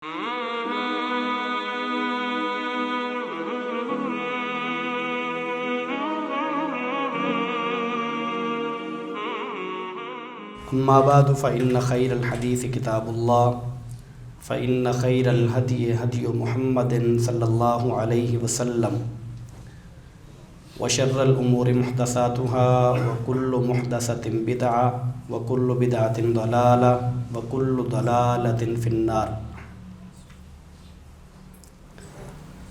اما بعد فإن خير الحديث كتاب الله فإن خير الهدي هدي محمد صلى الله عليه وسلم وشر الأمور محدثاتها وكل محدثة بدعة وكل بدعة ضلالة وكل ضلالة في النار.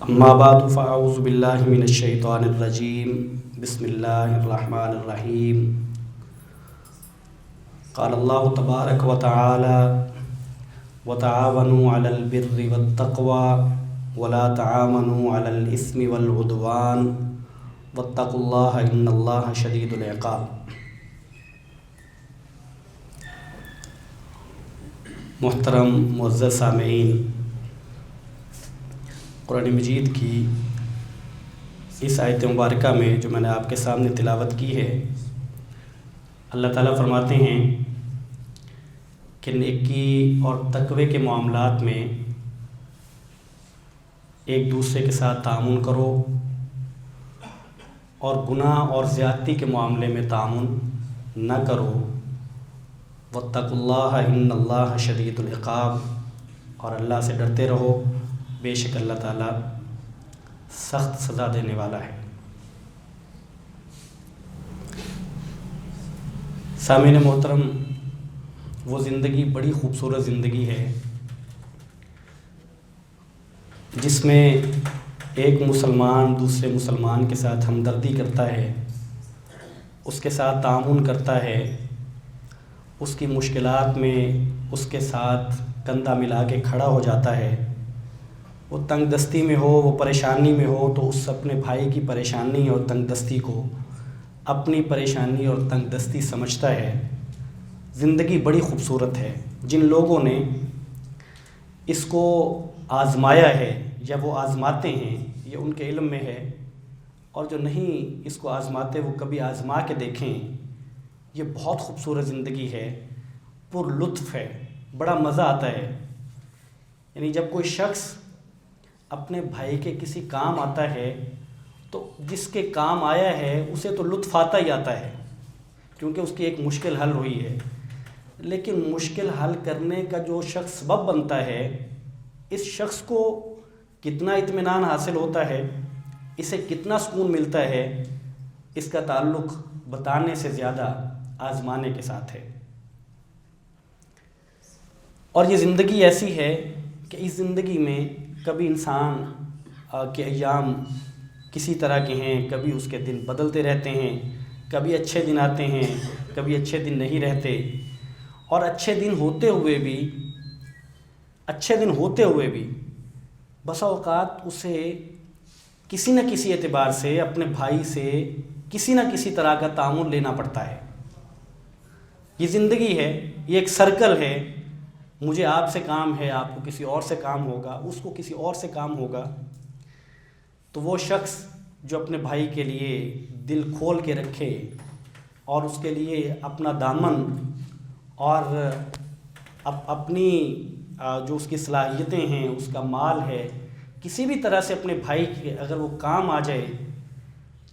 اما بعد فأعوذ بالله من الشيطان الرجيم. بسم الله الرحمن الرحيم. قال الله تبارك وتعالى وتعاونوا على البر والتقوى ولا تعاونوا على الإثم والعدوان واتقوا الله إن الله شديد العقاب. محترم معزز سامعین، قرآن مجید کی اس آیت مبارکہ میں جو میں نے آپ کے سامنے تلاوت کی ہے، اللہ تعالیٰ فرماتے ہیں کہ نیکی اور تقوی کے معاملات میں ایک دوسرے کے ساتھ تعاون کرو اور گناہ اور زیادتی کے معاملے میں تعاون نہ کرو. واتقوا اللہ ان اللہ شدید العقاب، اور اللہ سے ڈرتے رہو، بے شک اللہ تعالیٰ سخت سزا دینے والا ہے. سامعین محترم، وہ زندگی بڑی خوبصورت زندگی ہے جس میں ایک مسلمان دوسرے مسلمان کے ساتھ ہمدردی کرتا ہے، اس کے ساتھ تعاون کرتا ہے، اس کی مشکلات میں اس کے ساتھ کندھا ملا کے کھڑا ہو جاتا ہے. وہ تنگ دستی میں ہو، وہ پریشانی میں ہو، تو اس اپنے بھائی کی پریشانی اور تنگ دستی کو اپنی پریشانی اور تنگ دستی سمجھتا ہے. زندگی بڑی خوبصورت ہے. جن لوگوں نے اس کو آزمایا ہے یا وہ آزماتے ہیں، یہ ان کے علم میں ہے، اور جو نہیں اس کو آزماتے وہ کبھی آزما کے دیکھیں. یہ بہت خوبصورت زندگی ہے، پر لطف ہے، بڑا مزہ آتا ہے. یعنی جب کوئی شخص اپنے بھائی کے کسی کام آتا ہے تو جس کے کام آیا ہے اسے تو لطف آتا ہی آتا ہے، کیونکہ اس کی ایک مشکل حل ہوئی ہے. لیکن مشکل حل کرنے کا جو شخص سبب بنتا ہے، اس شخص کو کتنا اطمینان حاصل ہوتا ہے، اسے کتنا سکون ملتا ہے، اس کا تعلق بتانے سے زیادہ آزمانے کے ساتھ ہے. اور یہ زندگی ایسی ہے کہ اس زندگی میں کبھی انسان کے ایام کسی طرح کے ہیں، کبھی اس کے دن بدلتے رہتے ہیں، کبھی اچھے دن آتے ہیں، کبھی اچھے دن نہیں رہتے. اور اچھے دن ہوتے ہوئے بھی بسا اوقات اسے کسی نہ کسی اعتبار سے اپنے بھائی سے کسی نہ کسی طرح کا تعاون لینا پڑتا ہے. یہ زندگی ہے، یہ ایک سرکل ہے. مجھے آپ سے کام ہے، آپ کو کسی اور سے کام ہوگا، اس کو کسی اور سے کام ہوگا. تو وہ شخص جو اپنے بھائی کے لیے دل کھول کے رکھے اور اس کے لیے اپنا دامن اور اپنی جو اس کی صلاحیتیں ہیں، اس کا مال ہے، کسی بھی طرح سے اپنے بھائی کے اگر وہ کام آ جائے،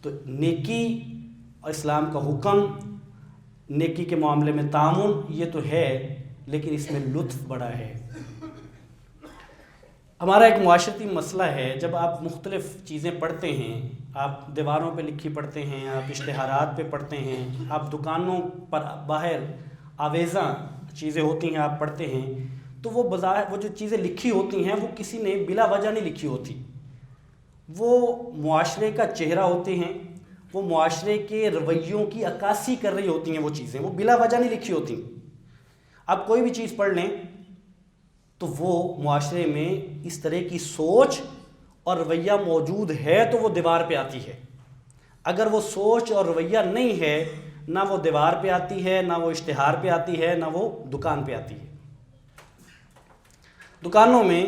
تو نیکی اور اسلام کا حکم، نیکی کے معاملے میں تعاون یہ تو ہے، لیکن اس میں لطف بڑا ہے. ہمارا ایک معاشرتی مسئلہ ہے، جب آپ مختلف چیزیں پڑھتے ہیں، آپ دیواروں پہ لکھی پڑھتے ہیں، آپ اشتہارات پہ پڑھتے ہیں، آپ دکانوں پر باہر آویزاں چیزیں ہوتی ہیں آپ پڑھتے ہیں، تو وہ بظاہر وہ جو چیزیں لکھی ہوتی ہیں وہ کسی نے بلا وجہ نہیں لکھی ہوتی. وہ معاشرے کا چہرہ ہوتے ہیں، وہ معاشرے کے رویوں کی عکاسی کر رہی ہوتی ہیں. وہ چیزیں وہ بلا وجہ نہیں لکھی ہوتی. آپ کوئی بھی چیز پڑھ لیں تو وہ معاشرے میں اس طرح کی سوچ اور رویہ موجود ہے تو وہ دیوار پہ آتی ہے. اگر وہ سوچ اور رویہ نہیں ہے، نہ وہ دیوار پہ آتی ہے، نہ وہ اشتہار پہ آتی ہے، نہ وہ دکان پہ آتی ہے. دکانوں میں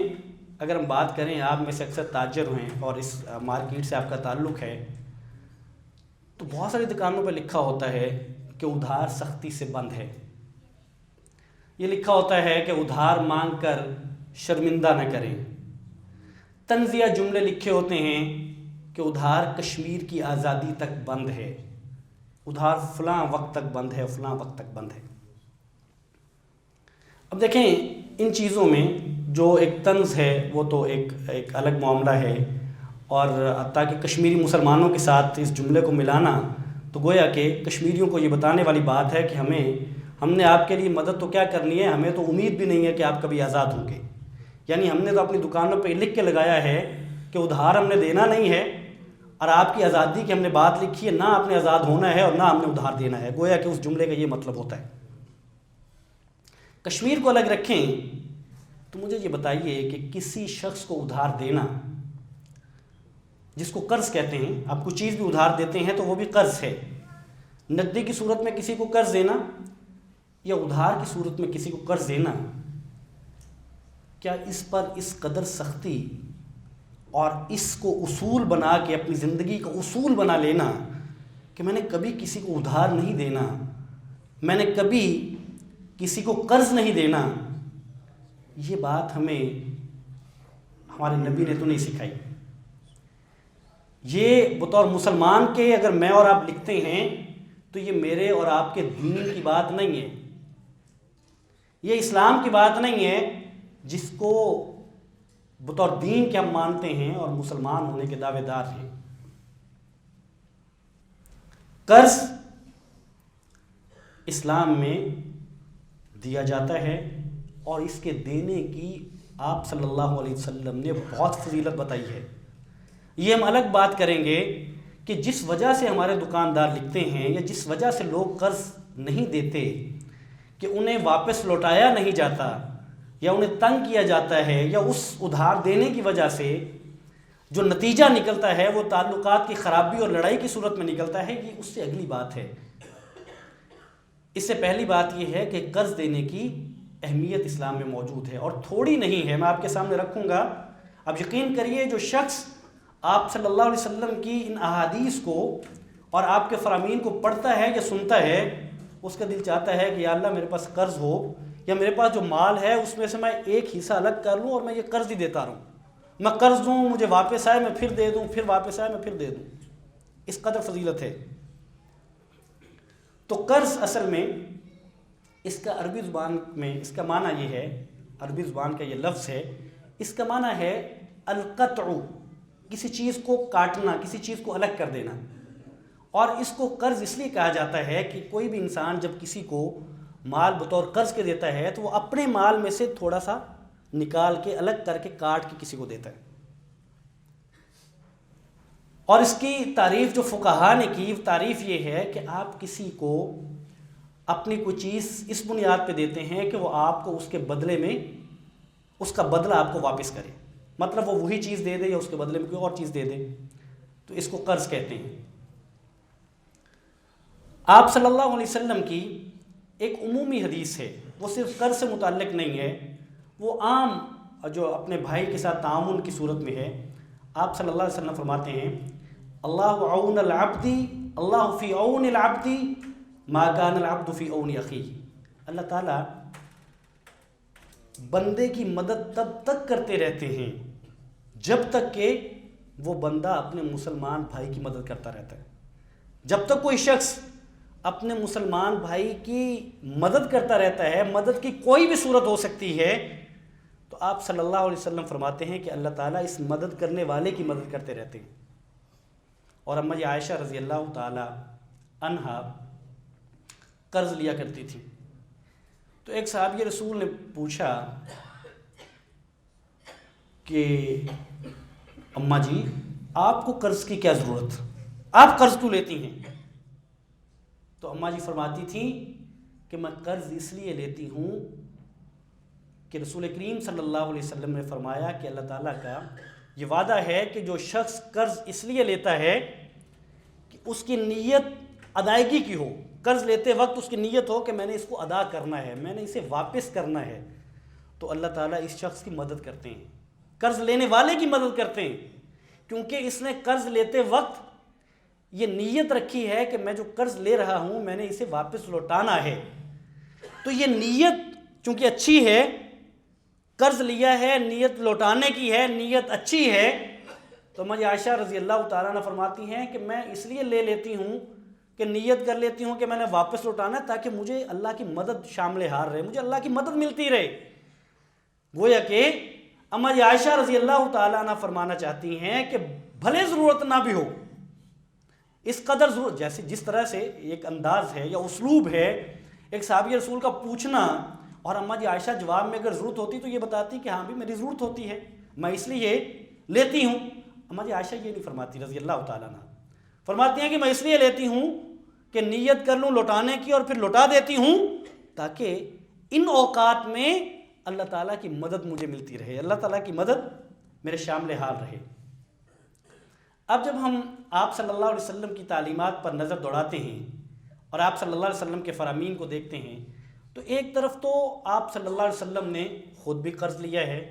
اگر ہم بات کریں، آپ میں سے اکثر تاجر ہیں اور اس مارکیٹ سے آپ کا تعلق ہے، تو بہت ساری دکانوں پہ لکھا ہوتا ہے کہ ادھار سختی سے بند ہے. یہ لکھا ہوتا ہے کہ ادھار مانگ کر شرمندہ نہ کریں۔ طنزیہ جملے لکھے ہوتے ہیں کہ ادھار کشمیر کی آزادی تک بند ہے، ادھار فلاں وقت تک بند ہے، فلاں وقت تک بند ہے۔ اب دیکھیں ان چیزوں میں جو ایک طنز ہے وہ تو ایک الگ معاملہ ہے، اور تاکہ کشمیری مسلمانوں کے ساتھ اس جملے کو ملانا تو گویا کہ کشمیریوں کو یہ بتانے والی بات ہے کہ ہم نے آپ کے لیے مدد تو کیا کرنی ہے، ہمیں تو امید بھی نہیں ہے کہ آپ کبھی آزاد ہوں گے۔ یعنی ہم نے تو اپنی دکانوں پہ لکھ کے لگایا ہے کہ ادھار ہم نے دینا نہیں ہے، اور آپ کی آزادی کی ہم نے بات لکھی ہے، نہ آپ نے آزاد ہونا ہے اور نہ ہم نے ادھار دینا ہے۔ گویا کہ اس جملے کا یہ مطلب ہوتا ہے۔ کشمیر کو الگ رکھیں تو مجھے یہ بتائیے کہ کسی شخص کو ادھار دینا، جس کو قرض کہتے ہیں، آپ کوئی چیز بھی ادھار دیتے ہیں تو وہ بھی قرض ہے، نقدی کی صورت میں کسی کو قرض دینا یا ادھار کی صورت میں کسی کو قرض دینا، کیا اس پر اس قدر سختی اور اس کو اصول بنا کے اپنی زندگی کا اصول بنا لینا کہ میں نے کبھی کسی کو ادھار نہیں دینا، میں نے کبھی کسی کو قرض نہیں دینا، یہ بات ہمیں ہمارے نبی نے تو نہیں سکھائی۔ یہ بطور مسلمان کے اگر میں اور آپ لکھتے ہیں تو یہ میرے اور آپ کے دین کی بات نہیں ہے، یہ اسلام کی بات نہیں ہے جس کو بطور دین کے ہم مانتے ہیں اور مسلمان ہونے کے دعوے دار ہیں۔ قرض اسلام میں دیا جاتا ہے اور اس کے دینے کی آپ صلی اللہ علیہ وسلم نے بہت فضیلت بتائی ہے۔ یہ ہم الگ بات کریں گے کہ جس وجہ سے ہمارے دکاندار لکھتے ہیں یا جس وجہ سے لوگ قرض نہیں دیتے کہ انہیں واپس لوٹایا نہیں جاتا یا انہیں تنگ کیا جاتا ہے، یا اس ادھار دینے کی وجہ سے جو نتیجہ نکلتا ہے وہ تعلقات کی خرابی اور لڑائی کی صورت میں نکلتا ہے، یہ اس سے اگلی بات ہے۔ اس سے پہلی بات یہ ہے کہ قرض دینے کی اہمیت اسلام میں موجود ہے اور تھوڑی نہیں ہے۔ میں آپ کے سامنے رکھوں گا، اب یقین کریے جو شخص آپ صلی اللہ علیہ وسلم کی ان احادیث کو اور آپ کے فرامین کو پڑھتا ہے یا سنتا ہے، اس کا دل چاہتا ہے کہ یا اللہ میرے پاس قرض ہو، یا میرے پاس جو مال ہے اس میں سے میں ایک حصہ الگ کر لوں اور میں یہ قرض ہی دیتا رہوں، میں قرض دوں، مجھے واپس آئے میں پھر دے دوں، پھر واپس آئے میں پھر دے دوں، اس قدر فضیلت ہے۔ تو قرض اصل میں اس کا عربی زبان میں اس کا معنی یہ ہے، عربی زبان کا یہ لفظ ہے، اس کا معنی ہے القطع، کسی چیز کو کاٹنا، کسی چیز کو الگ کر دینا۔ اور اس کو قرض اس لیے کہا جاتا ہے کہ کوئی بھی انسان جب کسی کو مال بطور قرض کے دیتا ہے تو وہ اپنے مال میں سے تھوڑا سا نکال کے الگ کر کے کاٹ کے کسی کو دیتا ہے۔ اور اس کی تعریف جو فقہا نے کی، تعریف یہ ہے کہ آپ کسی کو اپنی کوئی چیز اس بنیاد پہ دیتے ہیں کہ وہ آپ کو اس کے بدلے میں اس کا بدلہ آپ کو واپس کرے، مطلب وہ وہی چیز دے دے یا اس کے بدلے میں کوئی اور چیز دے دے، تو اس کو قرض کہتے ہیں۔ آپ صلی اللہ علیہ وسلم کی ایک عمومی حدیث ہے، وہ صرف قرض سے متعلق نہیں ہے، وہ عام جو اپنے بھائی کے ساتھ تعاون کی صورت میں ہے۔ آپ صلی اللہ علیہ وسلم فرماتے ہیں اللہ عون العبد، اللہ فی عون العبد ما کان العبد فی عون اخیہ، اللہ تعالیٰ بندے کی مدد تب تک کرتے رہتے ہیں جب تک کہ وہ بندہ اپنے مسلمان بھائی کی مدد کرتا رہتا ہے۔ جب تک کوئی شخص اپنے مسلمان بھائی کی مدد کرتا رہتا ہے، مدد کی کوئی بھی صورت ہو سکتی ہے، تو آپ صلی اللہ علیہ وسلم فرماتے ہیں کہ اللہ تعالیٰ اس مدد کرنے والے کی مدد کرتے رہتے ہیں۔ اور اما عائشہ رضی اللہ تعالی عنہا قرض لیا کرتی تھی، تو ایک صحابی رسول نے پوچھا کہ اماں جی آپ کو قرض کی کیا ضرورت، آپ قرض کیوں لیتی ہیں؟ تو اماں جی فرماتی تھیں کہ میں قرض اس لیے لیتی ہوں کہ رسول کریم صلی اللہ علیہ وسلم نے فرمایا کہ اللہ تعالیٰ کا یہ وعدہ ہے کہ جو شخص قرض اس لیے لیتا ہے کہ اس کی نیت ادائیگی کی ہو، قرض لیتے وقت اس کی نیت ہو کہ میں نے اس کو ادا کرنا ہے، میں نے اسے واپس کرنا ہے، تو اللہ تعالیٰ اس شخص کی مدد کرتے ہیں، قرض لینے والے کی مدد کرتے ہیں، کیونکہ اس نے قرض لیتے وقت یہ نیت رکھی ہے کہ میں جو قرض لے رہا ہوں میں نے اسے واپس لوٹانا ہے۔ تو یہ نیت چونکہ اچھی ہے قرض لیا ہے، نیت لوٹانے کی ہے، نیت اچھی ہے، تو مجھے عائشہ رضی اللہ تعالیٰ عنہ فرماتی ہیں کہ میں اس لیے لے لیتی ہوں کہ نیت کر لیتی ہوں کہ میں نے واپس لوٹانا ہے تاکہ مجھے اللہ کی مدد شامل حال رہے، مجھے اللہ کی مدد ملتی رہے۔ گویا کہ اما عائشہ رضی اللہ تعالیٰ عنہ فرمانا چاہتی ہیں کہ بھلے ضرورت نہ بھی ہو، اس قدر ضرورت، جیسے جس طرح سے ایک انداز ہے یا اسلوب ہے ایک صحابی رسول کا پوچھنا، اور اما عائشہ جواب میں اگر ضرورت ہوتی تو یہ بتاتی کہ ہاں بھی میری ضرورت ہوتی ہے، میں اس لیے لیتی ہوں۔ اما عائشہ یہ نہیں فرماتی رضی اللہ تعالیٰ عنہ، فرماتی ہیں کہ میں اس لیے لیتی ہوں کہ نیت کر لوں لوٹانے کی اور پھر لوٹا دیتی ہوں تاکہ ان اوقات میں اللہ تعالیٰ کی مدد مجھے ملتی رہے، اللہ تعالیٰ کی مدد میرے شامل حال رہے۔ اب جب ہم آپ صلی اللہ علیہ وسلم کی تعلیمات پر نظر دوڑاتے ہیں اور آپ صلی اللہ علیہ وسلم کے فرامین کو دیکھتے ہیں تو ایک طرف تو آپ صلی اللہ علیہ وسلم نے خود بھی قرض لیا ہے،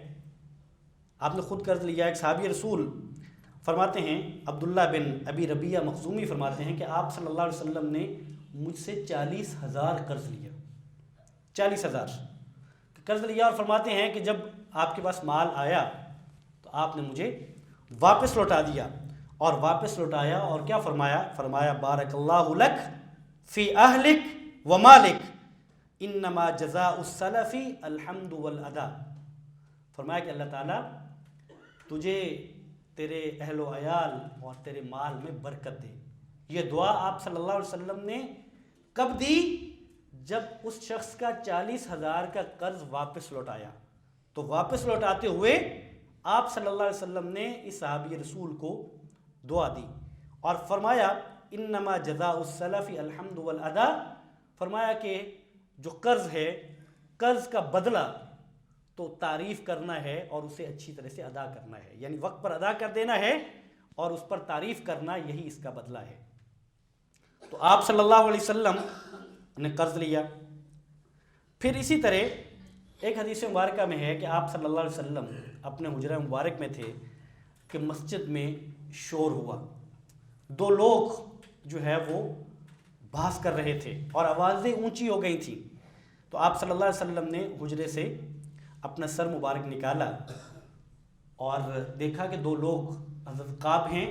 آپ نے خود قرض لیا ہے۔ ایک صحابی رسول فرماتے ہیں، عبداللہ بن ابی ربیعہ مخزومی فرماتے ہیں کہ آپ صلی اللہ علیہ وسلم نے مجھ سے 40,000 قرض لیا، 40,000 قرض لیا، اور فرماتے ہیں کہ جب آپ کے پاس مال آیا تو آپ نے مجھے واپس لوٹا دیا، اور واپس لوٹایا اور کیا فرمایا؟ فرمایا بارک اللہ لک فی اہلک و مالک انما جزاء السلف الحمد والادا۔ فرمایا کہ اللہ تعالیٰ تجھے تیرے اہل و عیال اور تیرے مال میں برکت دے۔ یہ دعا آپ صلی اللہ علیہ وسلم نے کب دی؟ جب اس شخص کا 40,000 کا قرض واپس لوٹایا، تو واپس لوٹاتے ہوئے آپ صلی اللہ علیہ وسلم نے اس صحابی رسول کو دعا دی اور فرمایا انما جزاء السلف الحمد والادا۔ فرمایا کہ جو قرض ہے، قرض کا بدلہ تو تعریف کرنا ہے اور اسے اچھی طرح سے ادا کرنا ہے، یعنی وقت پر ادا کر دینا ہے اور اس پر تعریف کرنا، یہی اس کا بدلہ ہے۔ تو آپ صلی اللہ علیہ وسلم نے قرض لیا۔ پھر اسی طرح ایک حدیث مبارکہ میں ہے کہ آپ صلی اللہ علیہ وسلم اپنے حجرہ مبارک میں تھے کہ مسجد میں شور ہوا، دو لوگ جو ہے وہ بحث کر رہے تھے اور آوازیں اونچی ہو گئی تھیں، تو آپ صلی اللہ علیہ وسلم نے حجرے سے اپنا سر مبارک نکالا اور دیکھا کہ دو لوگ حضرت کعب ہیں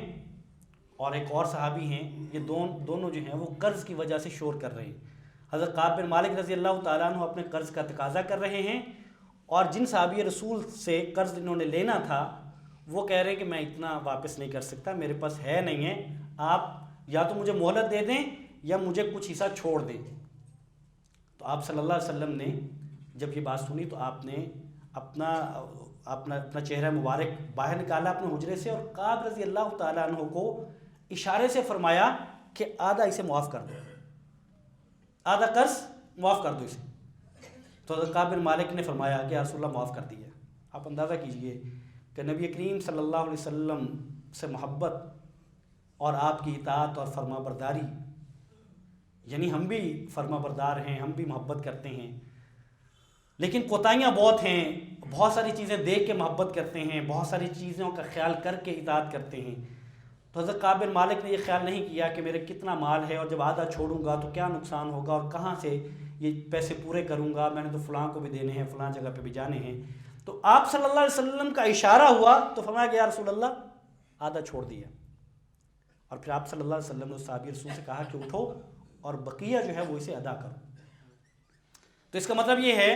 اور ایک اور صحابی ہیں، یہ دونوں جو ہیں وہ قرض کی وجہ سے شور کر رہے ہیں۔ حضرت کعب بن مالک رضی اللہ تعالیٰ عنہ اپنے قرض کا تقاضا کر رہے ہیں، اور جن صحابی رسول سے قرض انہوں نے لینا تھا وہ کہہ رہے ہیں کہ میں اتنا واپس نہیں کر سکتا، میرے پاس ہے نہیں ہے، آپ یا تو مجھے مہلت دے دیں یا مجھے کچھ حصہ چھوڑ دیں۔ تو آپ صلی اللہ علیہ وسلم نے جب یہ بات سنی تو آپ نے اپنا چہرہ مبارک باہر نکالا اپنے حجرے سے، اور کعب رضی اللہ تعالیٰ عنہ کو اشارے سے فرمایا کہ آدھا اسے معاف کر دو، آدھا قرض معاف کر دو اسے۔ تو حضرت کعب بن مالک نے فرمایا کہ یا رسول اللہ معاف کر دیا۔ آپ اندازہ کیجئے کہ نبی کریم صلی اللہ علیہ وسلم سے محبت اور آپ کی اطاعت اور فرما برداری، یعنی ہم بھی فرما بردار ہیں، ہم بھی محبت کرتے ہیں، لیکن کوتاہیاں بہت ہیں، بہت ساری چیزیں دیکھ کے محبت کرتے ہیں، بہت ساری چیزوں کا خیال کر کے اطاعت کرتے ہیں۔ تو حضرت کعب بن مالک نے یہ خیال نہیں کیا کہ میرے کتنا مال ہے اور جب آدھا چھوڑوں گا تو کیا نقصان ہوگا اور کہاں سے یہ پیسے پورے کروں گا، میں نے تو فلاں کو بھی دینے ہیں، فلاں جگہ پہ بھی جانے ہیں۔ تو آپ صلی اللہ علیہ وسلم کا اشارہ ہوا تو فرمایا کہ یا رسول اللہ آدھا چھوڑ دیا، اور پھر آپ صلی اللہ علیہ وسلم نے اس صحابی رسول سے کہا کہ اٹھو اور بقیہ جو ہے وہ اسے ادا کرو۔ تو اس کا مطلب یہ ہے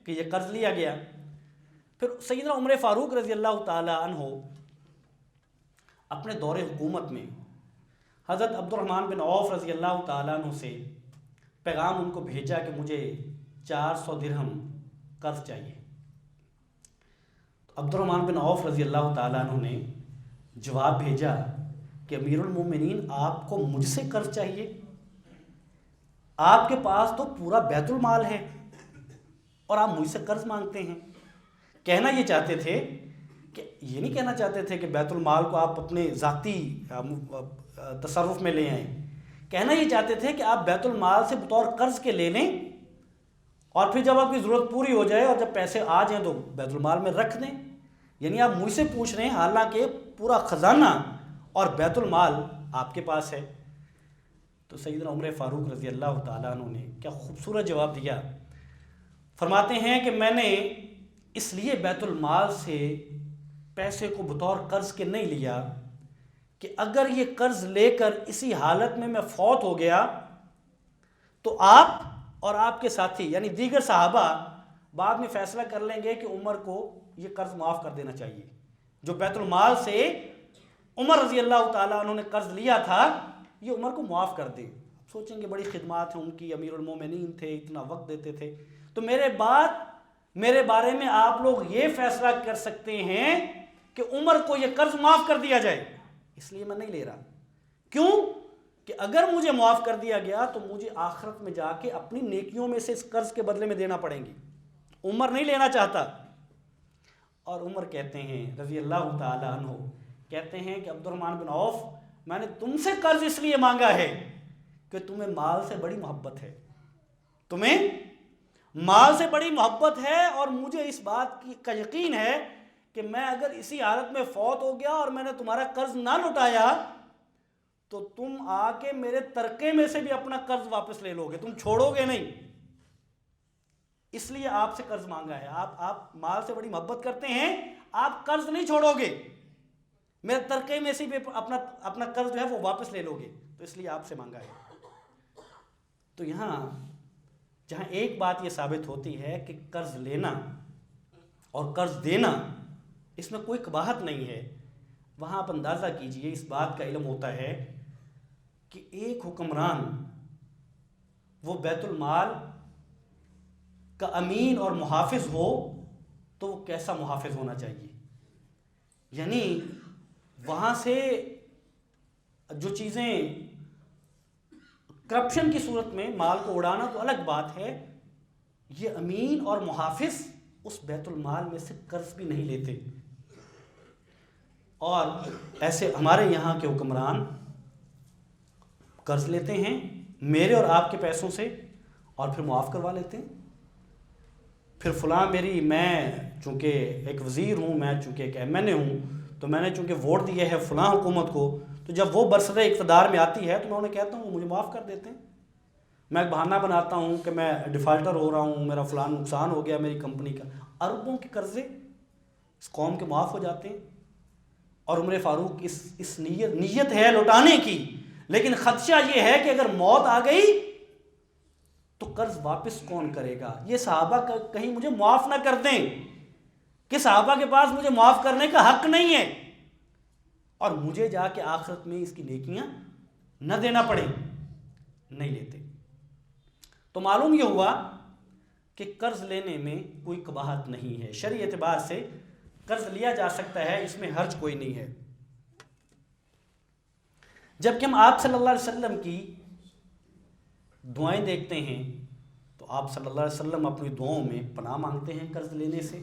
کہ یہ قرض لیا گیا۔ پھر سیدنا عمر فاروق رضی اللہ تعالی عنہ اپنے دور حکومت میں حضرت عبد الرحمن بن عوف رضی اللہ تعالیٰ عنہ سے پیغام ان کو بھیجا کہ مجھے 400 درہم قرض چاہیے۔ تو عبد الرحمن بن عوف رضی اللہ تعالیٰ عنہ نے جواب بھیجا کہ امیر المومنین آپ کو مجھ سے قرض چاہیے؟ آپ کے پاس تو پورا بیت المال ہے اور آپ مجھ سے قرض مانگتے ہیں۔ کہنا یہ چاہتے تھے کہ یہ نہیں کہنا چاہتے تھے کہ بیت المال کو آپ اپنے ذاتی تصرف میں لے آئیں، کہنا یہ چاہتے تھے کہ آپ بیت المال سے بطور قرض کے لے لیں اور پھر جب آپ کی ضرورت پوری ہو جائے اور جب پیسے آ جائیں تو بیت المال میں رکھ دیں۔ یعنی آپ مجھ سے پوچھ رہے ہیں حالانکہ پورا خزانہ اور بیت المال آپ کے پاس ہے۔ تو سیدنا عمر فاروق رضی اللہ تعالیٰ عنہ نے کیا خوبصورت جواب دیا۔ فرماتے ہیں کہ میں نے اس لیے بیت المال سے پیسے کو بطور قرض کے نہیں لیا کہ اگر یہ قرض لے کر اسی حالت میں فوت ہو گیا تو آپ اور آپ کے ساتھی یعنی دیگر صحابہ بعد میں فیصلہ کر لیں گے کہ عمر کو یہ قرض معاف کر دینا چاہیے. جو بیت المال سے عمر رضی اللہ تعالیٰ انہوں نے قرض لیا تھا یہ عمر کو معاف کر دے. سوچیں گے بڑی خدمات ہیں ان کی، امیر المومنین تھے، اتنا وقت دیتے تھے. تو میرے بارے میں آپ لوگ یہ فیصلہ کر سکتے ہیں کہ عمر کو یہ قرض معاف کر دیا جائے، اس لیے میں نہیں لے رہا. کیوں کہ اگر مجھے معاف کر دیا گیا تو مجھے آخرت میں جا کے اپنی نیکیوں میں سے اس قرض کے بدلے میں دینا پڑیں گی. عمر نہیں لینا چاہتا. اور عمر کہتے ہیں رضی اللہ تعالیٰ عنہ، کہتے ہیں کہ عبد الرحمن بن عوف میں نے تم سے قرض اس لیے مانگا ہے کہ تمہیں مال سے بڑی محبت ہے، تمہیں مال سے بڑی محبت ہے، اور مجھے اس بات کا یقین ہے کہ میں اگر اسی حالت میں فوت ہو گیا اور میں نے تمہارا قرض نہ لوٹایا تو تم آ کے میرے ترکے میں سے بھی اپنا قرض واپس لے لو گے، تم چھوڑو گے نہیں. اس لیے آپ سے قرض مانگا ہے. آپ مال سے بڑی محبت کرتے ہیں، آپ قرض نہیں چھوڑو گے، میرے ترکے میں سے بھی اپنا قرض جو ہے وہ واپس لے لو گے، تو اس لیے آپ سے مانگا ہے. تو یہاں جہاں ایک بات یہ ثابت ہوتی ہے کہ قرض لینا اور قرض دینا اس میں کوئی قباحت نہیں ہے، وہاں آپ اندازہ کیجئے اس بات کا علم ہوتا ہے کہ ایک حکمران وہ بیت المال کا امین اور محافظ ہو تو وہ کیسا محافظ ہونا چاہیے. یعنی وہاں سے جو چیزیں کرپشن کی صورت میں مال کو اڑانا تو الگ بات ہے، یہ امین اور محافظ اس بیت المال میں سے قرض بھی نہیں لیتے. اور ایسے ہمارے یہاں کے حکمران قرض لیتے ہیں میرے اور آپ کے پیسوں سے اور پھر معاف کروا لیتے ہیں. پھر فلاں میں چونکہ ایک وزیر ہوں، میں چونکہ ایک ایم این اے ہوں، تو میں نے چونکہ ووٹ دیا ہے فلاں حکومت کو، تو جب وہ برسر اقتدار میں آتی ہے تو میں انہیں کہتا ہوں مجھے معاف کر دیتے ہیں. میں ایک بہانہ بناتا ہوں کہ میں ڈیفالٹر ہو رہا ہوں، میرا فلاں نقصان ہو گیا میری کمپنی کا. اربوں کے قرضے اس قوم کے معاف ہو جاتے ہیں. اور عمر فاروق اس نیت ہے لوٹانے کی، لیکن خدشہ یہ ہے کہ اگر موت آ گئی تو قرض واپس کون کرے گا. یہ صحابہ کہیں مجھے معاف نہ کر دیں کہ صحابہ کے پاس مجھے معاف کرنے کا حق نہیں ہے اور مجھے جا کے آخرت میں اس کی نیکیاں نہ دینا پڑے. نہیں لیتے. تو معلوم یہ ہوا کہ قرض لینے میں کوئی قباحت نہیں ہے، شرعی اعتبار سے قرض لیا جا سکتا ہے، اس میں حرج کوئی نہیں ہے. جبکہ ہم آپ صلی اللہ علیہ وسلم کی دعائیں دیکھتے ہیں تو آپ صلی اللہ علیہ وسلم اپنی دعاؤں میں پناہ مانگتے ہیں قرض لینے سے.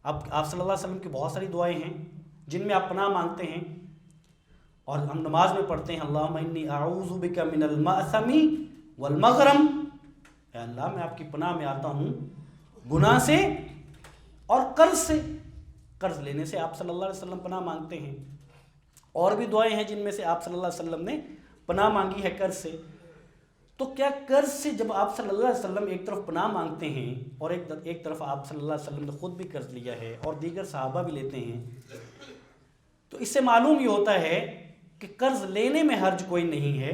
آپ صلی اللہ علیہ وسلم کی بہت ساری دعائیں ہیں جن میں آپ پناہ مانگتے ہیں، اور ہم نماز میں پڑھتے ہیں اللہم انی اعوذ بک من المأثم والمغرم، اے اللہ میں آپ کی پناہ میں آتا ہوں گناہ سے اور قرض سے. قرض لینے سے آپ صلی اللہ علیہ وسلم پناہ مانگتے ہیں. اور بھی دعائیں ہیں جن میں سے آپ صلی اللہ علیہ وسلم نے پناہ مانگی ہے قرض سے. تو کیا قرض سے جب آپ صلی اللہ علیہ وسلم ایک طرف پناہ مانگتے ہیں اور ایک طرف آپ صلی اللہ علیہ وسلم نے خود بھی قرض لیا ہے اور دیگر صحابہ بھی لیتے ہیں، تو اس سے معلوم یہ ہوتا ہے کہ قرض لینے میں حرج کوئی نہیں ہے.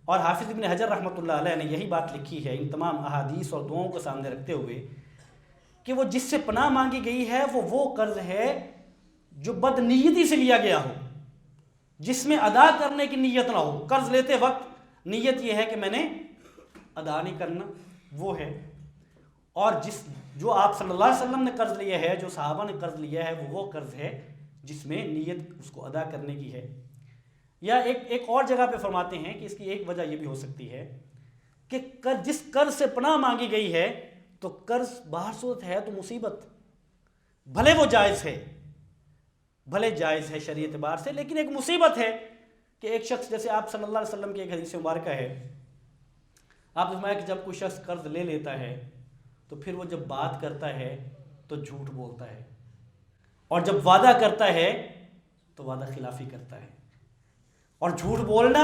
اور حافظ ابن حجر رحمۃ اللہ علیہ نے یہی بات لکھی ہے ان تمام احادیث اور دعاؤں کو سامنے رکھتے ہوئے کہ وہ جس سے پناہ مانگی گئی ہے وہ قرض ہے جو بد نیتی سے لیا گیا ہو، جس میں ادا کرنے کی نیت نہ ہو. قرض لیتے وقت نیت یہ ہے کہ میں نے ادا نہیں کرنا، وہ ہے. اور جو آپ صلی اللہ علیہ وسلم نے قرض لیا ہے، جو صحابہ نے قرض لیا ہے، وہ قرض ہے جس میں نیت اس کو ادا کرنے کی ہے. یا ایک اور جگہ پہ فرماتے ہیں کہ اس کی ایک وجہ یہ بھی ہو سکتی ہے کہ جس قرض سے پناہ مانگی گئی ہے تو قرض باہر صورت ہے تو مصیبت، بھلے وہ جائز ہے، بھلے جائز ہے شرعی اعتبار سے، لیکن ایک مصیبت ہے کہ ایک شخص جیسے آپ صلی اللہ علیہ وسلم کی ایک حدیث مبارکہ ہے، آپ نے فرمایا کہ جب کوئی شخص قرض لے لیتا ہے تو پھر وہ جب بات کرتا ہے تو جھوٹ بولتا ہے، اور جب وعدہ کرتا ہے تو وعدہ خلافی کرتا ہے. اور جھوٹ بولنا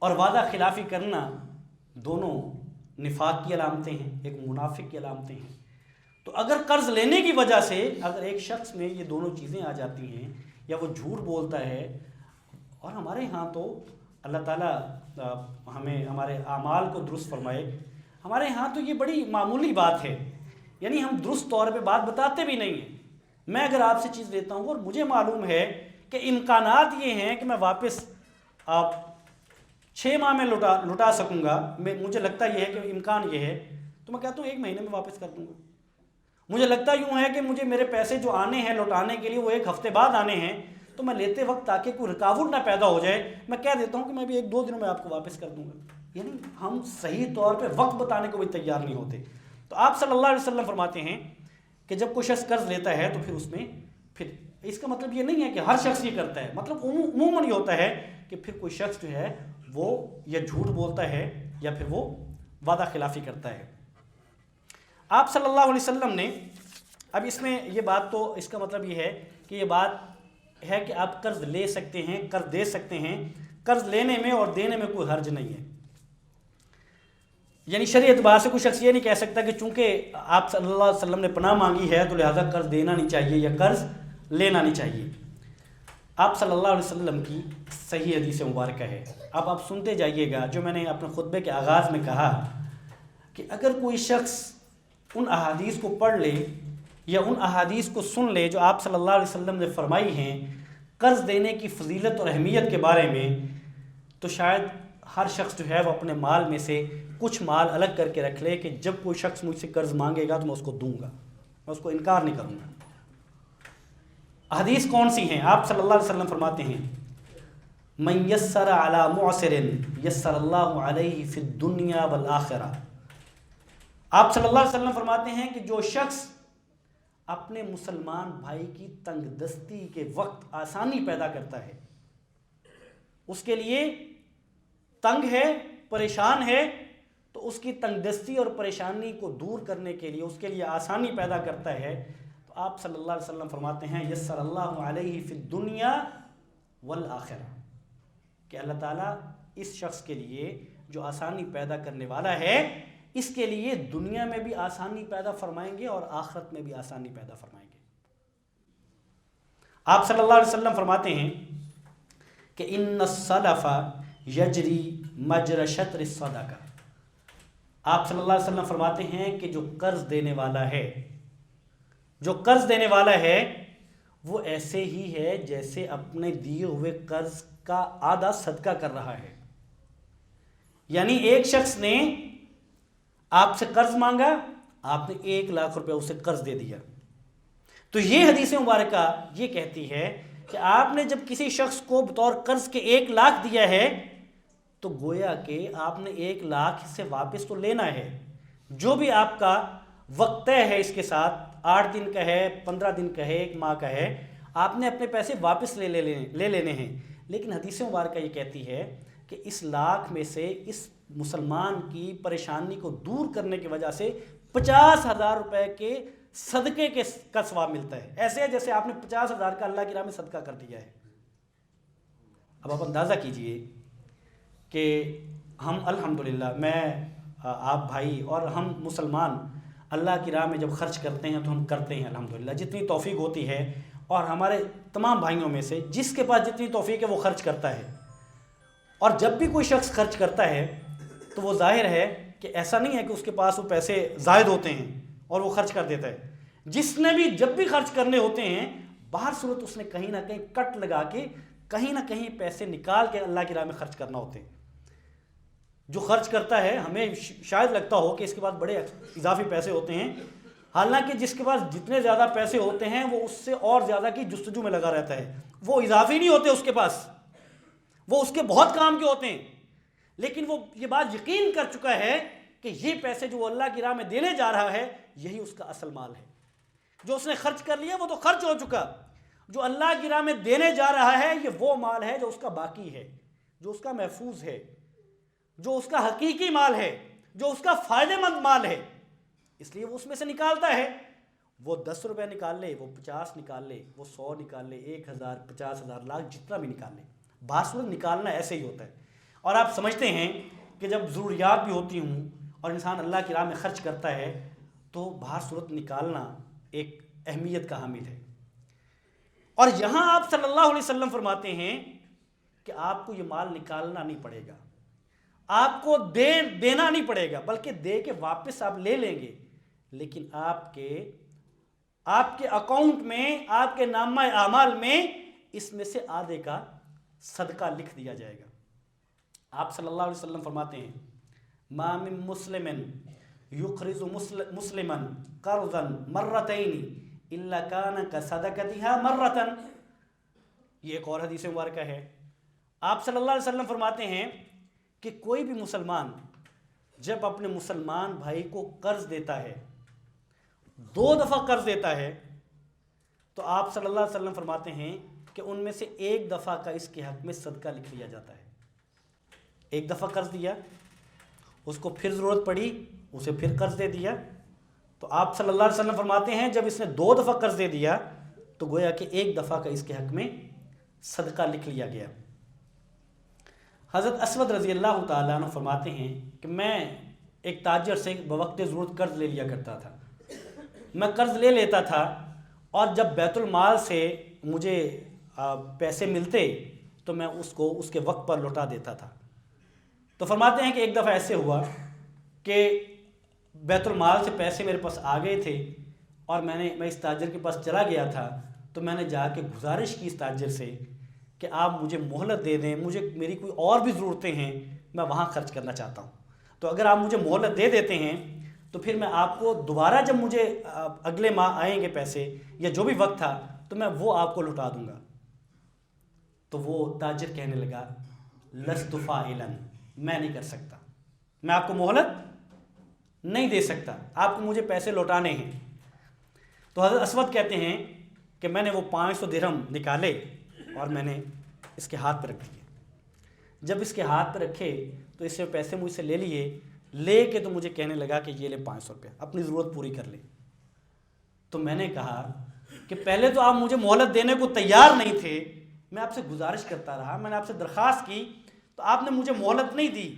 اور وعدہ خلافی کرنا دونوں نفاق کی علامتیں ہیں، ایک منافق کی علامتیں ہیں. تو اگر قرض لینے کی وجہ سے اگر ایک شخص میں یہ دونوں چیزیں آ جاتی ہیں، یا وہ جھوٹ بولتا ہے، اور ہمارے ہاں تو اللہ تعالیٰ ہمیں ہمارے اعمال کو درست فرمائے، ہمارے ہاں تو یہ بڑی معمولی بات ہے، یعنی ہم درست طور پہ بات بتاتے بھی نہیں ہیں۔ میں اگر آپ سے چیز لیتا ہوں اور مجھے معلوم ہے کہ امکانات یہ ہیں کہ میں واپس آپ 6 ماہ میں لٹا سکوں گا، مجھے لگتا یہ ہے کہ امکان یہ ہے، تو میں کہتا ہوں 1 مہینے میں واپس کر دوں گا۔ مجھے لگتا یوں ہے کہ مجھے میرے پیسے جو آنے ہیں لوٹانے کے لیے وہ 1 ہفتے بعد آنے ہیں، تو میں لیتے وقت تاکہ کوئی رکاوٹ نہ پیدا ہو جائے میں کہہ دیتا ہوں کہ میں بھی 1-2 دنوں میں آپ کو واپس کر دوں گا۔ یعنی ہم صحیح طور پہ وقت بتانے کو بھی تیار نہیں ہوتے۔ تو آپ صلی اللہ علیہ وسلم فرماتے ہیں کہ جب کوئی شخص قرض لیتا ہے تو پھر اس میں اس کا مطلب یہ نہیں ہے کہ ہر شخص یہ کرتا ہے، مطلب عموماً یہ ہوتا ہے کہ پھر کوئی شخص جو ہے وہ یا جھوٹ بولتا ہے یا پھر وہ وعدہ خلافی کرتا ہے۔ آپ صلی اللہ علیہ وسلم نے اب اس میں یہ بات، تو اس کا مطلب یہ ہے کہ یہ بات ہے کہ آپ قرض لے سکتے ہیں، قرض دے سکتے ہیں، قرض لینے میں اور دینے میں کوئی حرج نہیں ہے۔ یعنی شرعی اعتبار سے کوئی شخص یہ نہیں کہہ سکتا کہ چونکہ آپ صلی اللہ علیہ وسلم نے پناہ مانگی ہے تو لہذا قرض دینا نہیں چاہیے یا قرض لینا نہیں چاہیے۔ آپ صلی اللہ علیہ وسلم کی صحیح حدیث مبارکہ ہے، اب آپ سنتے جائیے گا، جو میں نے اپنے خطبے کے آغاز میں کہا کہ اگر کوئی شخص ان احادیث کو پڑھ لے یا ان احادیث کو سن لے جو آپ صلی اللہ علیہ وسلم نے فرمائی ہیں قرض دینے کی فضیلت اور اہمیت کے بارے میں، تو شاید ہر شخص جو ہے وہ اپنے مال میں سے کچھ مال الگ کر کے رکھ لے کہ جب کوئی شخص مجھ سے قرض مانگے گا تو میں اس کو دوں گا، میں اس کو انکار نہیں کروں گا۔ حدیث کون سی ہیں؟ آپ صلی اللہ علیہ وسلم فرماتے ہیں من یسر علی معسر یسر اللہ علیہ فی الدنیا والآخرہ۔ آپ صلی اللہ علیہ وسلم فرماتے ہیں کہ جو شخص اپنے مسلمان بھائی کی تنگ دستی کے وقت آسانی پیدا کرتا ہے، اس کے لیے تنگ ہے، پریشان ہے، تو اس کی تنگ دستی اور پریشانی کو دور کرنے کے لیے اس کے لیے آسانی پیدا کرتا ہے، تو آپ صلی اللہ علیہ وسلم فرماتے ہیں یسر اللہ علیہ فی الدنیا والآخرہ، کہ اللہ تعالیٰ اس شخص کے لیے جو آسانی پیدا کرنے والا ہے اس کے لیے دنیا میں بھی آسانی پیدا فرمائیں گے اور آخرت میں بھی آسانی پیدا فرمائیں گے۔ آپ صلی اللہ علیہ وسلم فرماتے ہیں کہ ان السلف یجری مجری شطر الصدقہ۔ آپ صلی اللہ علیہ وسلم فرماتے ہیں کہ جو قرض دینے والا ہے، جو قرض دینے والا ہے وہ ایسے ہی ہے جیسے اپنے دیے ہوئے قرض کا آدھا صدقہ کر رہا ہے۔ یعنی ایک شخص نے آپ سے قرض مانگا، آپ نے 1 لاکھ روپے اسے قرض دے دیا، تو یہ حدیث مبارکہ یہ کہتی ہے کہ آپ نے جب کسی شخص کو بطور قرض کے 1 لاکھ دیا ہے تو گویا کہ آپ نے 1 لاکھ سے واپس تو لینا ہے، جو بھی آپ کا وقت طے ہے اس کے ساتھ، 8 دن کا ہے، 15 دن کا ہے، 1 ماہ کا ہے، آپ نے اپنے پیسے واپس لے لینے ہیں۔ لیکن حدیث مبارکہ یہ کہتی ہے کہ اس لاکھ میں سے اس مسلمان کی پریشانی کو دور کرنے کی وجہ سے 50,000 روپے کے صدقے کا ثواب ملتا ہے، ایسے ہے جیسے آپ نے 50,000 کا اللہ کی راہ میں صدقہ کر دیا ہے۔ اب آپ اندازہ کیجئے کہ ہم الحمدللہ، میں، آپ بھائی اور ہم مسلمان اللہ کی راہ میں جب خرچ کرتے ہیں تو ہم کرتے ہیں الحمدللہ، جتنی توفیق ہوتی ہے، اور ہمارے تمام بھائیوں میں سے جس کے پاس جتنی توفیق ہے وہ خرچ کرتا ہے۔ اور جب بھی کوئی شخص خرچ کرتا ہے تو وہ ظاہر ہے کہ ایسا نہیں ہے کہ اس کے پاس وہ پیسے زائد ہوتے ہیں اور وہ خرچ کر دیتا ہے۔ جس نے بھی جب بھی خرچ کرنے ہوتے ہیں باہر صورت اس نے کہیں نہ کہیں کٹ لگا کے کہیں نہ کہیں پیسے نکال کے اللہ کی راہ میں خرچ کرنا ہوتے ہیں۔ جو خرچ کرتا ہے ہمیں شاید لگتا ہو کہ اس کے پاس بڑے اضافی پیسے ہوتے ہیں، حالانکہ جس کے پاس جتنے زیادہ پیسے ہوتے ہیں وہ اس سے اور زیادہ کی جستجو میں لگا رہتا ہے، وہ اضافی نہیں ہوتے اس کے پاس، وہ اس کے بہت کام کے ہوتے ہیں، لیکن وہ یہ بات یقین کر چکا ہے کہ یہ پیسے جو اللہ کی راہ میں دینے جا رہا ہے یہی اس کا اصل مال ہے۔ جو اس نے خرچ کر لیا وہ تو خرچ ہو چکا، جو اللہ کی راہ میں دینے جا رہا ہے یہ وہ مال ہے جو اس کا باقی ہے، جو اس کا محفوظ ہے، جو اس کا حقیقی مال ہے، جو اس کا فائدہ مند مال ہے، اس لیے وہ اس میں سے نکالتا ہے۔ وہ 10 روپے نکال لے، وہ 50 نکال لے، وہ 100 نکال لے، 1,000، 50,000، لاکھ، جتنا بھی نکال لے، باسورت نکالنا ایسے ہی ہوتا ہے۔ اور آپ سمجھتے ہیں کہ جب ضروریات بھی ہوتی ہوں اور انسان اللہ کی راہ میں خرچ کرتا ہے تو باہر صورت نکالنا ایک اہمیت کا حامل ہے۔ اور یہاں آپ صلی اللہ علیہ وسلم فرماتے ہیں کہ آپ کو یہ مال نکالنا نہیں پڑے گا، آپ کو دینا نہیں پڑے گا، بلکہ دے کے واپس آپ لے لیں گے، لیکن آپ کے اکاؤنٹ میں، آپ کے نامہ اعمال میں اس میں سے آدھے کا صدقہ لکھ دیا جائے گا۔ آپ صلی اللہ علیہ وسلم فرماتے ہیں ما من مسلم یقرض مسلما قرضا مرتين الا كان كصدقتها مرة۔ یہ ایک اور حدیث مبارکہ ہے۔ آپ صلی اللہ علیہ وسلم فرماتے ہیں کہ کوئی بھی مسلمان جب اپنے مسلمان بھائی کو قرض دیتا ہے، 2 دفعہ قرض دیتا ہے، تو آپ صلی اللہ علیہ وسلم فرماتے ہیں کہ ان میں سے 1 دفعہ کا اس کے حق میں صدقہ لکھ لیا جاتا ہے۔ 1 دفعہ قرض دیا، اس کو پھر ضرورت پڑی، اسے پھر قرض دے دیا، تو آپ صلی اللہ علیہ وسلم فرماتے ہیں جب اس نے 2 دفعہ قرض دے دیا تو گویا کہ 1 دفعہ کا اس کے حق میں صدقہ لکھ لیا گیا۔ حضرت اسود رضی اللہ تعالیٰ عنہ فرماتے ہیں کہ میں ایک تاجر سے بوقت ضرورت قرض لے لیا کرتا تھا۔ میں قرض لے لیتا تھا اور جب بیت المال سے مجھے پیسے ملتے تو میں اس کو اس کے وقت پر لوٹا دیتا تھا۔ تو فرماتے ہیں کہ ایک دفعہ ایسے ہوا کہ بیت المال سے پیسے میرے پاس آ گئے تھے اور میں اس تاجر کے پاس چلا گیا تھا، تو میں نے جا کے گزارش کی اس تاجر سے کہ آپ مجھے مہلت دے دیں، میری کوئی اور بھی ضرورتیں ہیں، میں وہاں خرچ کرنا چاہتا ہوں، تو اگر آپ مجھے مہلت دے دیتے ہیں تو پھر میں آپ کو دوبارہ جب مجھے اگلے ماہ آئیں گے پیسے یا جو بھی وقت تھا تو میں وہ آپ کو لوٹا دوں گا۔ تو وہ تاجر کہنے لگا لست فاعلا، میں نہیں کر سکتا، میں آپ کو مہلت نہیں دے سکتا، آپ کو مجھے پیسے لوٹانے ہیں۔ تو حضرت اسود کہتے ہیں کہ میں نے وہ 500 درہم نکالے اور میں نے اس کے ہاتھ پہ رکھ دیے۔ جب اس کے ہاتھ پہ رکھے تو اس سے پیسے مجھ سے لے لیے، لے کے تو مجھے کہنے لگا کہ یہ لے 500 روپے، اپنی ضرورت پوری کر لے۔ تو میں نے کہا کہ پہلے تو آپ مجھے مہلت دینے کو تیار نہیں تھے، میں آپ سے گزارش کرتا رہا، میں نے آپ سے درخواست کی تو آپ نے مجھے مہلت نہیں دی،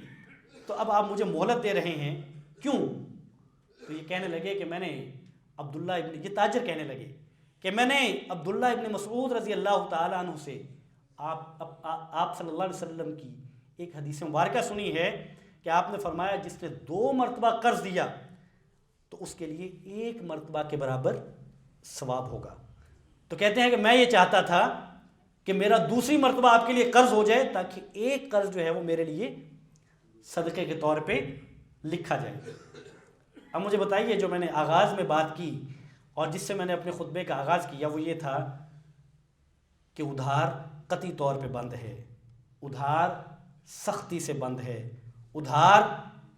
تو اب آپ مجھے مہلت دے رہے ہیں کیوں؟ تو یہ کہنے لگے کہ میں نے یہ تاجر کہنے لگے کہ میں نے عبداللہ ابن مسعود رضی اللہ تعالیٰ عنہ سے آپ صلی اللہ علیہ وسلم کی ایک حدیث مبارکہ سنی ہے کہ آپ نے فرمایا جس نے 2 مرتبہ قرض دیا تو اس کے لیے 1 مرتبہ کے برابر ثواب ہوگا۔ تو کہتے ہیں کہ میں یہ چاہتا تھا کہ میرا دوسری مرتبہ آپ کے لیے قرض ہو جائے تاکہ ایک قرض جو ہے وہ میرے لیے صدقے کے طور پہ لکھا جائے۔ اب مجھے بتائیے، جو میں نے آغاز میں بات کی اور جس سے میں نے اپنے خطبے کا آغاز کیا وہ یہ تھا کہ ادھار قطعی طور پہ بند ہے، ادھار سختی سے بند ہے، ادھار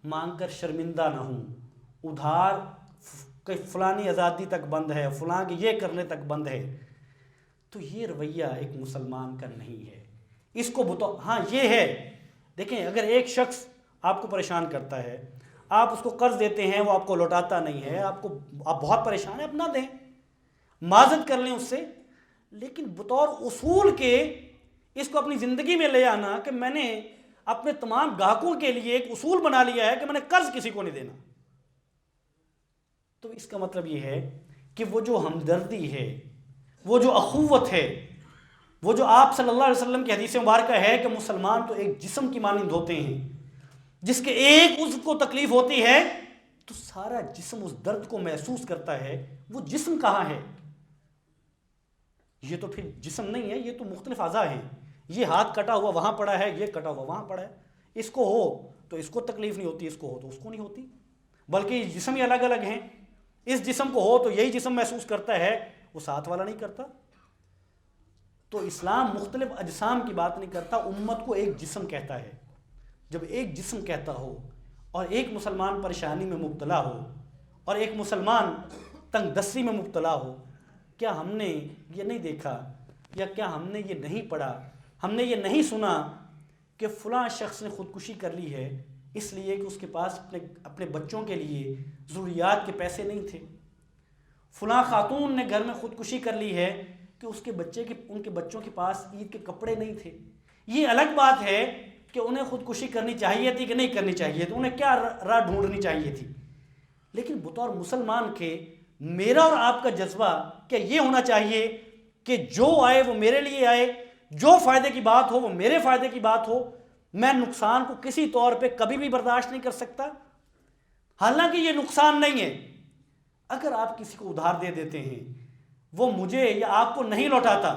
مانگ کر شرمندہ نہ ہوں، ادھار کہ فلانی آزادی تک بند ہے، فلاں کے یہ کرنے تک بند ہے۔ تو یہ رویہ ایک مسلمان کا نہیں ہے۔ اس کو ہاں یہ ہے، دیکھیں اگر ایک شخص آپ کو پریشان کرتا ہے، آپ اس کو قرض دیتے ہیں، وہ آپ کو لوٹاتا نہیں ہے، آپ بہت پریشان ہیں، آپ نہ دیں، معذرت کر لیں اس سے، لیکن بطور اصول کے اس کو اپنی زندگی میں لے آنا کہ میں نے اپنے تمام گاہکوں کے لیے ایک اصول بنا لیا ہے کہ میں نے قرض کسی کو نہیں دینا، تو اس کا مطلب یہ ہے کہ وہ جو ہمدردی ہے، وہ جو اخوت ہے، وہ جو آپ صلی اللہ علیہ وسلم کی حدیث مبارکہ ہے کہ مسلمان تو ایک جسم کی مانند ہوتے ہیں، جس کے ایک عضو کو تکلیف ہوتی ہے تو سارا جسم اس درد کو محسوس کرتا ہے، وہ جسم کہاں ہے؟ یہ تو پھر جسم نہیں ہے، یہ تو مختلف اعضاء ہیں، یہ ہاتھ کٹا ہوا وہاں پڑا ہے، یہ کٹا ہوا وہاں پڑا ہے، اس کو ہو تو اس کو تکلیف نہیں ہوتی، اس کو ہو تو اس کو نہیں ہوتی، بلکہ یہ جسم ہی الگ الگ ہیں، اس جسم کو ہو تو یہی جسم محسوس کرتا ہے، وہ ساتھ والا نہیں کرتا۔ تو اسلام مختلف اجسام کی بات نہیں کرتا، امت کو ایک جسم کہتا ہے۔ جب ایک جسم کہتا ہو اور ایک مسلمان پریشانی میں مبتلا ہو اور ایک مسلمان تنگ دستی میں مبتلا ہو، کیا ہم نے یہ نہیں دیکھا یا کیا ہم نے یہ نہیں پڑھا، ہم نے یہ نہیں سنا کہ فلاں شخص نے خودکشی کر لی ہے اس لیے کہ اس کے پاس اپنے بچوں کے لیے ضروریات کے پیسے نہیں تھے، فلاں خاتون نے گھر میں خودکشی کر لی ہے کہ ان کے بچوں کے پاس عید کے کپڑے نہیں تھے۔ یہ الگ بات ہے کہ انہیں خودکشی کرنی چاہیے تھی کہ نہیں کرنی چاہیے تھی، انہیں کیا راہ ڈھونڈنی چاہیے تھی، لیکن بطور مسلمان کے میرا اور آپ کا جذبہ کیا یہ ہونا چاہیے کہ جو آئے وہ میرے لیے آئے، جو فائدے کی بات ہو وہ میرے فائدے کی بات ہو، میں نقصان کو کسی طور پہ کبھی بھی برداشت نہیں کر سکتا؟ حالانکہ یہ نقصان نہیں ہے۔ اگر آپ کسی کو ادھار دے دیتے ہیں، وہ مجھے یا آپ کو نہیں لوٹاتا،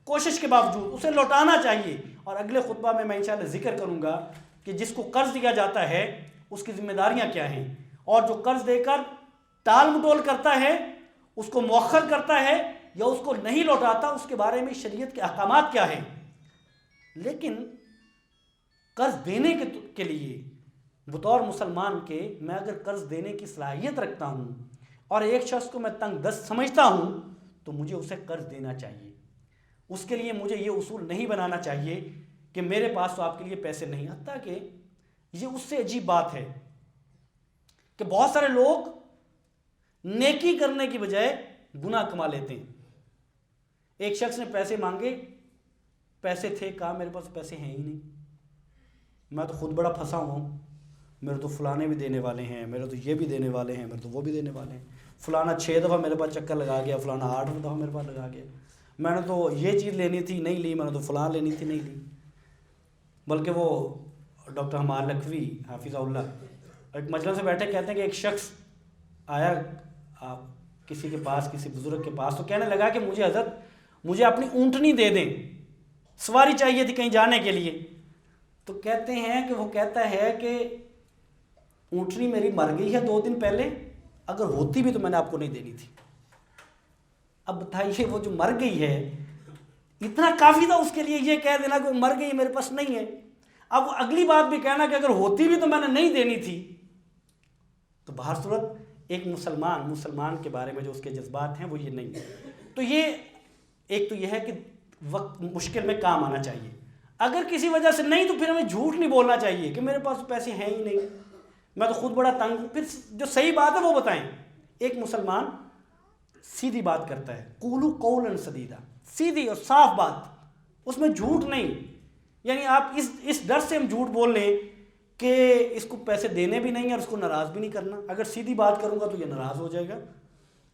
کوشش کے باوجود اسے لوٹانا چاہیے۔ اور اگلے خطبہ میں انشاءاللہ ذکر کروں گا کہ جس کو قرض دیا جاتا ہے اس کی ذمہ داریاں کیا ہیں، اور جو قرض دے کر ٹال مٹول کرتا ہے، اس کو مؤخر کرتا ہے یا اس کو نہیں لوٹاتا، اس کے بارے میں شریعت کے احکامات کیا ہیں۔ لیکن قرض دینے کے لیے بطور مسلمان کے میں اگر قرض دینے کی صلاحیت رکھتا ہوں اور ایک شخص کو میں تنگ دست سمجھتا ہوں تو مجھے اسے قرض دینا چاہیے۔ اس کے لیے مجھے یہ اصول نہیں بنانا چاہیے کہ میرے پاس تو آپ کے لیے پیسے نہیں، حتیٰ کہ یہ اس سے عجیب بات ہے کہ بہت سارے لوگ نیکی کرنے کی بجائے گناہ کما لیتے ہیں۔ ایک شخص نے پیسے مانگے، پیسے تھے، کہا میرے پاس پیسے ہیں ہی نہیں، میں تو خود بڑا پھنسا ہوا ہوں، میرے تو فلانے بھی دینے والے ہیں، میرے تو یہ بھی دینے والے ہیں، میرے تو وہ بھی دینے والے ہیں، فلانا 6 دفعہ میرے پاس چکر لگا گیا، فلانا 8 دفعہ میرے پاس لگا گیا، میں نے تو یہ چیز لینی تھی نہیں لی، میں نے تو فلان لینی تھی نہیں لی۔ بلکہ وہ ڈاکٹر حماد لکھوی حافظہ اللہ ایک مجلس سے بیٹھے، کہتے ہیں کہ ایک شخص آیا کسی کے پاس، کسی بزرگ کے پاس، تو کہنے لگا کہ مجھے حضرت مجھے اپنی اونٹنی دے دیں، سواری چاہیے تھی کہیں جانے کے لیے۔ تو کہتے ہیں کہ وہ کہتا ہے کہ اونٹنی میری مر گئی ہے 2 دن پہلے، اگر ہوتی بھی تو میں نے آپ کو نہیں دینی تھی۔ اب بتائیے وہ جو مر گئی ہے، اتنا کافی تھا اس کے لیے یہ کہہ دینا کہ وہ مر گئی میرے پاس نہیں ہے۔ اب وہ اگلی بات بھی کہنا کہ اگر ہوتی بھی تو میں نے نہیں دینی تھی۔ تو بہر صورت ایک مسلمان کے بارے میں جو اس کے جذبات ہیں وہ یہ نہیں ہے۔ تو یہ ایک تو یہ ہے کہ وقت مشکل میں کام آنا چاہیے، اگر کسی وجہ سے نہیں تو پھر ہمیں جھوٹ نہیں بولنا چاہیے کہ میرے پاس پیسے ہیں ہی نہیں، میں تو خود بڑا تنگ ہوں۔ پھر جو صحیح بات ہے وہ بتائیں۔ ایک مسلمان سیدھی بات کرتا ہے، قولوا قولا سدیدا، سیدھی اور صاف بات، اس میں جھوٹ نہیں۔ یعنی آپ اس ڈر سے ہم جھوٹ بول لیں کہ اس کو پیسے دینے بھی نہیں ہیں اور اس کو ناراض بھی نہیں کرنا، اگر سیدھی بات کروں گا تو یہ ناراض ہو جائے گا،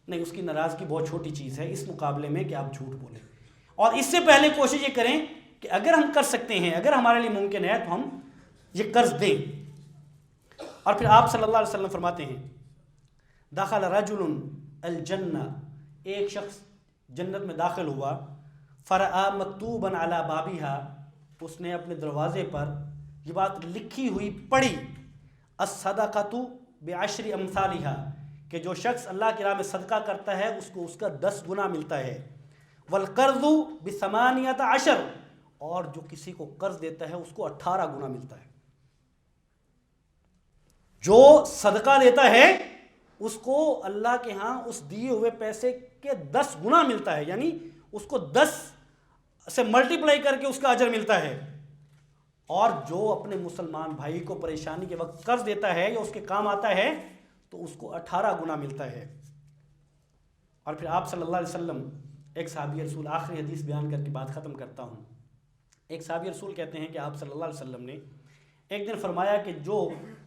نہیں، اس کی ناراضگی بہت چھوٹی چیز ہے اس مقابلے میں کہ آپ جھوٹ بولیں۔ اور اس سے پہلے کوشش یہ کریں کہ اگر ہم کر سکتے ہیں، اگر ہمارے لیے ممکن ہے تو ہم یہ قرض دیں۔ اور پھر آپ صلی اللہ علیہ وسلم فرماتے ہیں، دخل رجل الجنہ، ایک شخص جنت میں داخل ہوا، فرآ مکتوبا علی بابہا، اس نے اپنے دروازے پر یہ بات لکھی ہوئی پڑھی، الصدقۃ بعشر امثالہا، کہ جو شخص اللہ کی راہ میں صدقہ کرتا ہے اس کو اس کا 10 گنا ملتا ہے، والقرض بثمانیۃ عشر، اور جو کسی کو قرض دیتا ہے اس کو 18 گنا ملتا ہے۔ جو صدقہ دیتا ہے اس کو اللہ کے ہاں اس دیے ہوئے پیسے کے 10 گنا ملتا ہے، یعنی اس کو 10 سے ملٹیپلائی کر کے اس کا اجر ملتا ہے۔ اور جو اپنے مسلمان بھائی کو پریشانی کے وقت قرض دیتا ہے یا اس کے کام آتا ہے تو اس کو 18 گنا ملتا ہے۔ اور پھر آپ صلی اللہ علیہ وسلم، ایک صحابی رسول، آخری حدیث بیان کر کے بات ختم کرتا ہوں، ایک صحابی رسول کہتے ہیں کہ آپ صلی اللہ علیہ وسلم نے ایک دن فرمایا کہ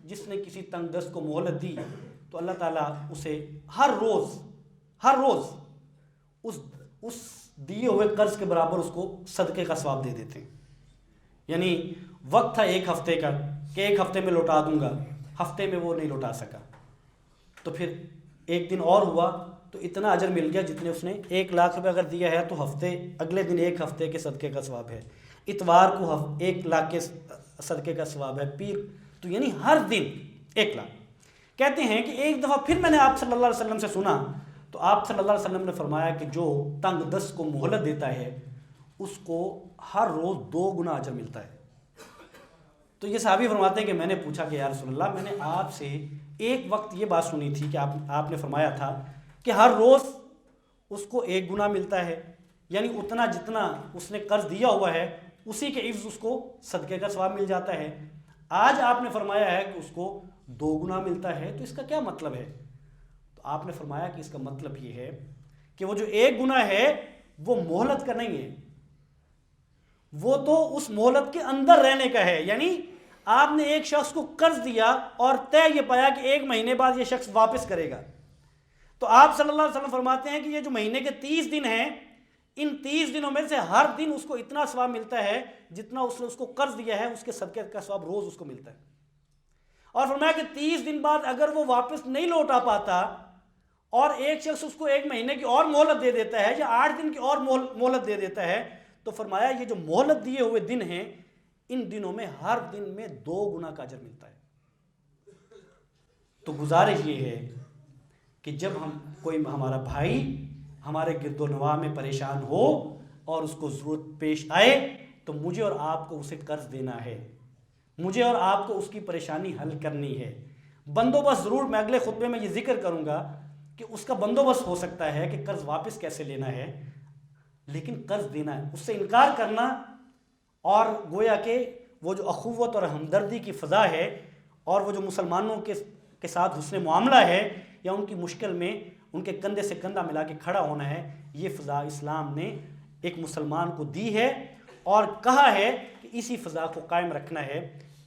جس نے کسی تنگ دست کو مہلت دی تو اللہ تعالیٰ اسے ہر روز اس دیے ہوئے قرض کے برابر اس کو صدقے کا ثواب دے دیتے ہیں۔ یعنی وقت تھا 1 ہفتے کا کہ 1 ہفتے میں لوٹا دوں گا، ہفتے میں وہ نہیں لوٹا سکا، تو پھر ایک دن اور ہوا تو اتنا اجر مل گیا جتنے اس نے 1 لاکھ روپے اگر دیا ہے تو اگلے دن 1 ہفتے کے صدقے کا ثواب ہے، اتوار کو 1 لاکھ کے صدقے کا ثواب ہے، پیر تو یعنی ہر دن 1 لاکھ۔ کہتے ہیں کہ ایک دفعہ پھر میں نے آپ صلی اللہ علیہ وسلم سے سنا تو آپ صلی اللہ علیہ وسلم نے فرمایا کہ جو تنگ دست کو مہلت دیتا ہے اس کو ہر روز 2 گنا اجر ملتا ہے۔ تو یہ صحابی فرماتے ہیں کہ میں نے پوچھا کہ یا رسول اللہ، میں نے آپ سے ایک وقت یہ بات سنی تھی کہ آپ نے فرمایا تھا کہ ہر روز اس کو 1 گنا ملتا ہے، یعنی اتنا جتنا اس نے قرض دیا ہوا ہے اسی کے عوض اس کو صدقے کا ثواب مل جاتا ہے۔ آج آپ نے فرمایا ہے کہ اس کو 2 گنا ملتا ہے، تو اس کا کیا مطلب ہے؟ تو آپ نے فرمایا کہ اس کا مطلب یہ ہے کہ وہ جو 1 گنا ہے وہ مہلت کا نہیں ہے، وہ تو اس مہلت کے اندر رہنے کا ہے۔ یعنی آپ نے ایک شخص کو قرض دیا اور طے یہ پایا کہ 1 مہینے بعد یہ شخص واپس کرے گا، تو آپ صلی اللہ علیہ وسلم فرماتے ہیں کہ یہ جو مہینے کے 30 دن ہیں، ان 30 دنوں میں سے ہر دن اس کو اتنا ثواب ملتا ہے جتنا اس نے اس کو قرض دیا ہے، اس کے صدقے کا ثواب روز اس کو ملتا ہے۔ اور فرمایا کہ 30 دن بعد اگر وہ واپس نہیں لوٹا پاتا اور ایک شخص اس کو 1 مہینے کی اور مہلت دے دیتا ہے یا 8 دن کی اور مہلت دے دیتا ہے، تو فرمایا یہ جو مہلت دیے ہوئے دن ہیں، ان دنوں میں ہر دن میں 2 گنا کا اجر ملتا ہے۔ تو گزارش یہ ہے کہ جب کوئی ہمارا بھائی ہمارے گرد و نواح میں پریشان ہو اور اس کو ضرورت پیش آئے تو مجھے اور آپ کو اسے قرض دینا ہے، مجھے اور آپ کو اس کی پریشانی حل کرنی ہے۔ بندوبست ضرور میں اگلے خطبے میں یہ ذکر کروں گا کہ اس کا بندوبست ہو سکتا ہے کہ قرض واپس کیسے لینا ہے، لیکن قرض دینا ہے، اس سے انکار کرنا اور گویا کہ وہ جو اخوت اور ہمدردی کی فضا ہے اور وہ جو مسلمانوں کے ساتھ حسن معاملہ ہے یا ان کی مشکل میں ان کے کندھے سے کندھا ملا کے کھڑا ہونا ہے، یہ فضا اسلام نے ایک مسلمان کو دی ہے اور کہا ہے کہ اسی فضا کو قائم رکھنا ہے،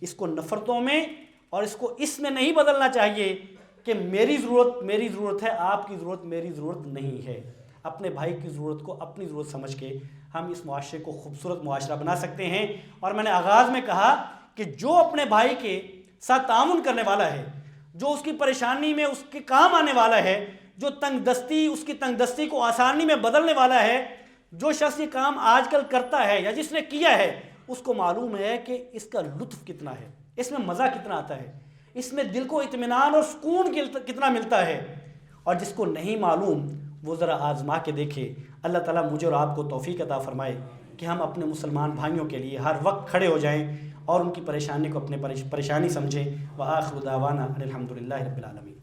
اس کو نفرتوں میں اور اس کو اس میں نہیں بدلنا چاہیے کہ میری ضرورت ہے، آپ کی ضرورت میری ضرورت نہیں ہے۔ اپنے بھائی کی ضرورت کو اپنی ضرورت سمجھ کے ہم اس معاشرے کو خوبصورت معاشرہ بنا سکتے ہیں۔ اور میں نے آغاز میں کہا کہ جو اپنے بھائی کے ساتھ تعاون کرنے والا ہے، جو اس کی پریشانی میں اس کے کام آنے والا ہے، جو اس کی تنگ دستی کو آسانی میں بدلنے والا ہے، جو شخص یہ کام آج کل کرتا ہے یا جس نے کیا ہے، اس کو معلوم ہے کہ اس کا لطف کتنا ہے، اس میں مزہ کتنا آتا ہے، اس میں دل کو اطمینان اور سکون کتنا ملتا ہے، اور جس کو نہیں معلوم وہ ذرا آزما کے دیکھے۔ اللہ تعالیٰ مجھے اور آپ کو توفیق عطا فرمائے کہ ہم اپنے مسلمان بھائیوں کے لیے ہر وقت کھڑے ہو جائیں اور ان کی پریشانی کو اپنے پریشانی سمجھیں۔ وآخر دعوانا ان الحمد للہ رب العالمین۔